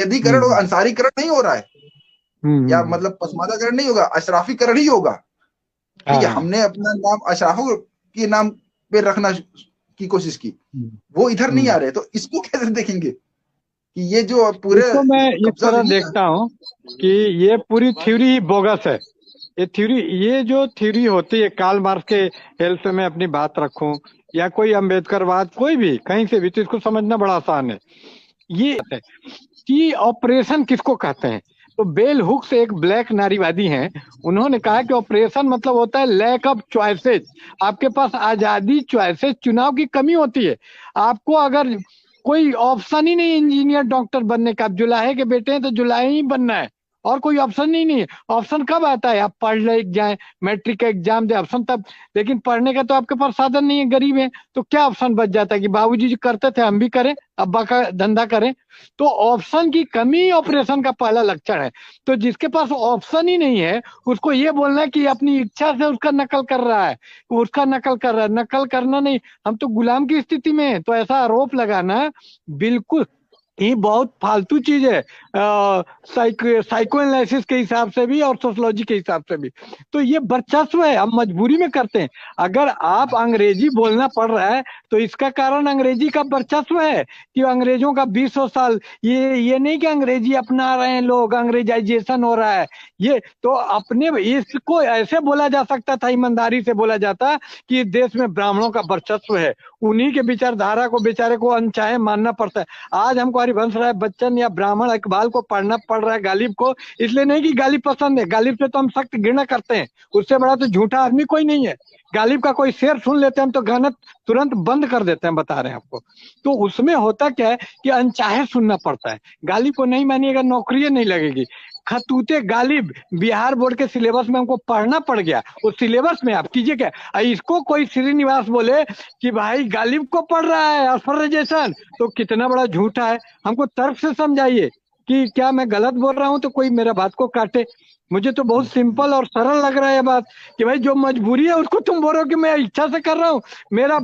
सैयदीकरण और हम्म अंसारीकरण नहीं हो रहा है, या हम्म। मतलब पसमादाकरण नहीं होगा, अशराफीकरण ही होगा। ठीक है, हाँ। हमने अपना नाम अशराफों के नाम पे रखना की कोशिश की, हम्म वो इधर नहीं हम्म। आ रहे, तो इसको कैसे देखेंगे कि ये जो पूरे इसको मैं इस कब्जा तरह नहीं है। देखता हूँ कि ये पूरी थ्योरी ही बोगस है। ये थ्योरी, ये जो थ्योरी होती है कार्ल मार्क्स के हेल्प में अपनी बात रखूं, या कोई अम्बेडकरवाद, कोई भी कहीं से भी, तो इसको समझना बड़ा आसान है। ये है कि ऑपरेशन किसको कहते हैं। तो बेल हुक्स एक ब्लैक नारीवादी हैं। उन्होंने कहा कि ऑपरेशन मतलब होता है लैक ऑफ चॉइसेस। आपके पास आजादी, चॉइसेस, चुनाव की कमी होती है। आपको अगर कोई ऑप्शन ही नहीं इंजीनियर डॉक्टर बनने का, आप जुलाहे के बेटे हैं तो जुलाहे ही बनना है, और कोई ऑप्शन ही नहीं है। ऑप्शन कब आता है, आप पढ़ ले जाए, मैट्रिक का एग्जाम दे, ऑप्शन तब। लेकिन पढ़ने का तो आपके पास साधन नहीं है, गरीब है, तो क्या ऑप्शन बच जाता है कि बाबूजी जी करते थे हम भी करें, अब्बा का धंधा करें। तो ऑप्शन की कमी ऑपरेशन का पहला लक्षण है। तो जिसके पास ऑप्शन ही नहीं है, उसको ये बोलना है कि अपनी इच्छा से उसका नकल कर रहा है, उसका नकल कर रहा है। नकल करना नहीं, हम तो गुलाम की स्थिति में है, तो ऐसा आरोप लगाना बिल्कुल ये बहुत फालतू चीज है। साइको एनालिसिस के हिसाब से भी और सोशोलॉजी के हिसाब से भी। तो ये वर्चस्व है, हम मजबूरी में करते हैं। अगर आप अंग्रेजी बोलना पड़ रहा है, तो इसका कारण अंग्रेजी का वर्चस्व है कि अंग्रेजों का 20 साल। ये नहीं कि अंग्रेजी अपना रहे हैं लोग, अंग्रेजाइजेशन हो रहा है। ये तो अपने, इसको ऐसे बोला जा सकता था, ईमानदारी से बोला जाता कि देश में ब्राह्मणों का वर्चस्व है, उन्हीं के विचारधारा को बेचारे को अनचाहे मानना पड़ता है। आज हमको हरिवंश राय बच्चन या ब्राह्मण इकबाल को पढ़ना पड़ रहा है, गालिब को, इसलिए नहीं कि गालिब पसंद है, गालिब से तो हम सख्त घृणा करते हैं। उससे बड़ा तो झूठा आदमी कोई नहीं है। गालिब का कोई शेर सुन लेते हैं हम तो गाना तुरंत बंद कर देते हैं, बता रहे हैं आपको। तो उसमें होता क्या है कि अनचाहे सुनना पड़ता है। गालिब को नहीं मानिएगा, नौकरी नहीं लगेगी। खतूते गालिब बिहार बोर्ड के सिलेबस में हमको पढ़ना पड़ गया, उस सिलेबस में आप कीजिए क्या। इसको कोई श्रीनिवास बोले कि भाई गालिब को पढ़ रहा है ऑथराइजेशन, तो कितना बड़ा झूठा है। हमको तर्क से समझाइए कि क्या मैं गलत बोल रहा हूं तो कोई मेरा बात को काटे। मुझे तो बहुत सिंपल और सरल लग रहा है ये बात, कि भाई जो मजबूरी है उसको तुम बोल रहे हो कि मैं इच्छा से कर रहा हूँ। मेरा